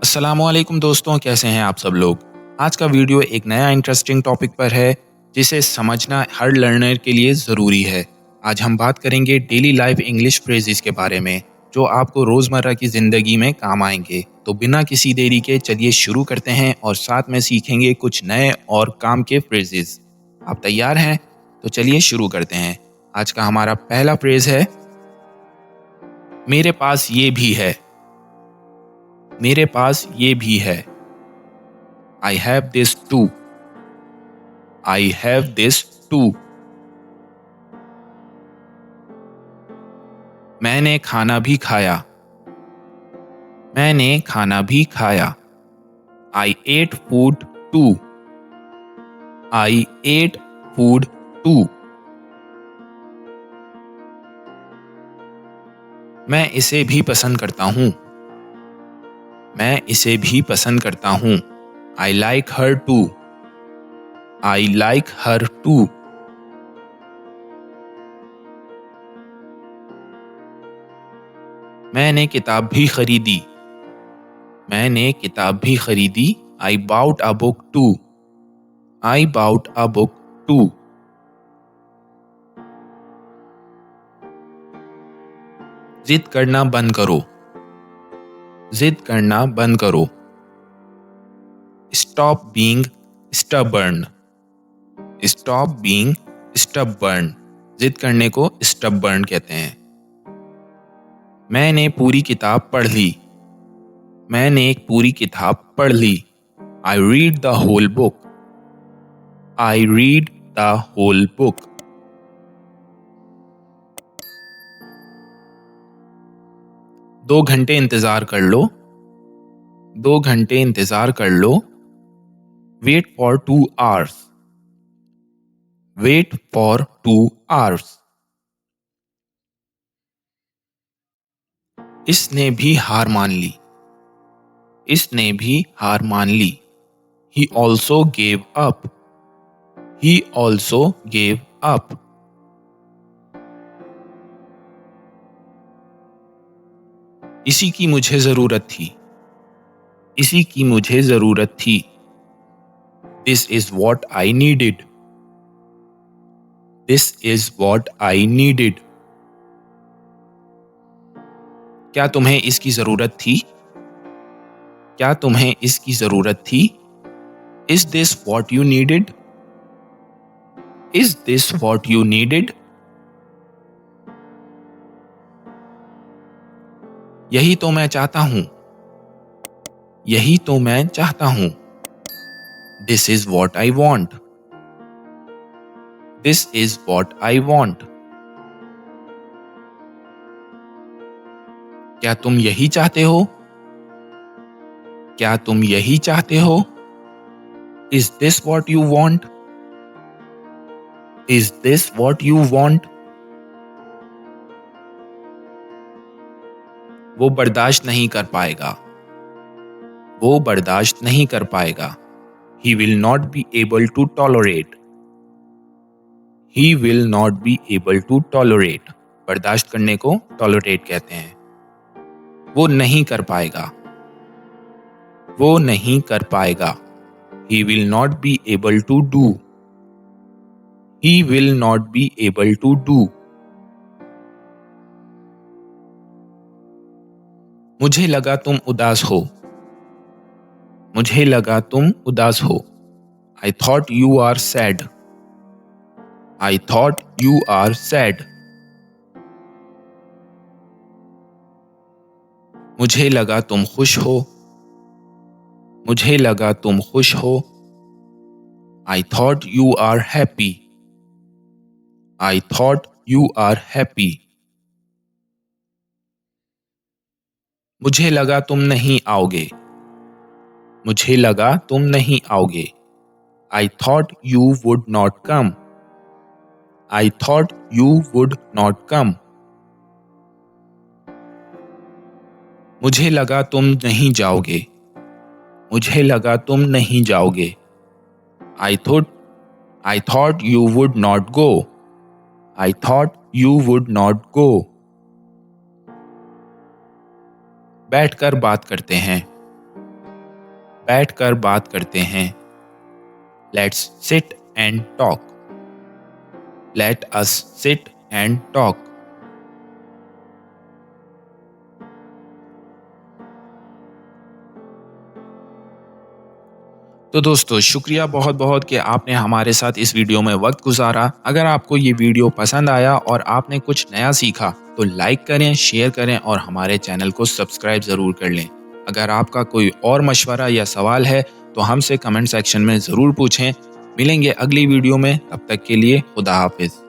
अस्सलामुअलैकुम दोस्तों, कैसे हैं आप सब लोग। आज का वीडियो एक नया इंटरेस्टिंग टॉपिक पर है जिसे समझना हर लर्नर के लिए ज़रूरी है। आज हम बात करेंगे डेली लाइफ इंग्लिश फ्रेजेस के बारे में जो आपको रोज़मर्रा की ज़िंदगी में काम आएंगे। तो बिना किसी देरी के चलिए शुरू करते हैं और साथ में सीखेंगे कुछ नए और काम के फ्रेजेस। आप तैयार हैं? तो चलिए शुरू करते हैं। आज का हमारा पहला फ्रेज है, मेरे पास ये भी है। मेरे पास ये भी है। I have this too. I have this too. मैंने खाना भी खाया। मैंने खाना भी खाया। I ate food too. I ate food too. मैं इसे भी पसंद करता हूँ। मैं इसे भी पसंद करता हूँ। I like her too. I like her too. मैंने किताब भी खरीदी। मैंने किताब भी खरीदी। I bought a book too. I bought a book too. जिद करना बंद करो। जिद करना बंद करो। Stop being stubborn. Stop being stubborn. जिद करने को stubborn कहते हैं। मैंने पूरी किताब पढ़ ली। मैंने एक पूरी किताब पढ़ ली। I read the whole book. I read the whole book. दो घंटे इंतजार कर लो। दो घंटे इंतजार कर लो। Wait for 2 hours. Wait for 2 hours. इसने भी हार मान ली। इसने भी हार मान ली। He also gave up. He also gave up. इसी की मुझे जरूरत थी। इसी की मुझे जरूरत थी। This is what I needed. This is what I needed. क्या तुम्हें इसकी जरूरत थी? क्या तुम्हें इसकी जरूरत थी? Is this what you needed? Is this what you needed? यही तो मैं चाहता हूं। यही तो मैं चाहता हूं। This is what I want. This is what I want. क्या तुम यही चाहते हो? क्या तुम यही चाहते हो? Is this what you want? Is this what you want? वो बर्दाश्त नहीं कर पाएगा। वो बर्दाश्त नहीं कर पाएगा। He will not be able to tolerate. He will not be able to tolerate. बर्दाश्त करने को tolerate कहते हैं। वो नहीं कर पाएगा। वो नहीं कर पाएगा। He will not be able to do. He will not be able to do. मुझे लगा तुम उदास हो। मुझे लगा तुम उदास हो। I thought you are sad. I thought you are sad. मुझे लगा तुम खुश हो। मुझे लगा तुम खुश हो। I thought you are happy. I thought you are happy. मुझे लगा तुम नहीं आओगे। मुझे लगा तुम नहीं आओगे। I thought you would not come. I thought you would not come. मुझे लगा तुम नहीं जाओगे। मुझे लगा तुम नहीं जाओगे। I thought you would not go. I thought you would not go. बैठकर बात करते हैं। बैठकर बात करते हैं। Let's sit and talk. Let us sit and talk. तो दोस्तों शुक्रिया बहुत बहुत कि आपने हमारे साथ इस वीडियो में वक्त गुजारा। अगर आपको ये वीडियो पसंद आया और आपने कुछ नया सीखा तो लाइक करें, शेयर करें और हमारे चैनल को सब्सक्राइब ज़रूर कर लें। अगर आपका कोई और मशवरा या सवाल है तो हमसे कमेंट सेक्शन में ज़रूर पूछें। मिलेंगे अगली वीडियो में, तब तक के लिए खुदा हाफिज़।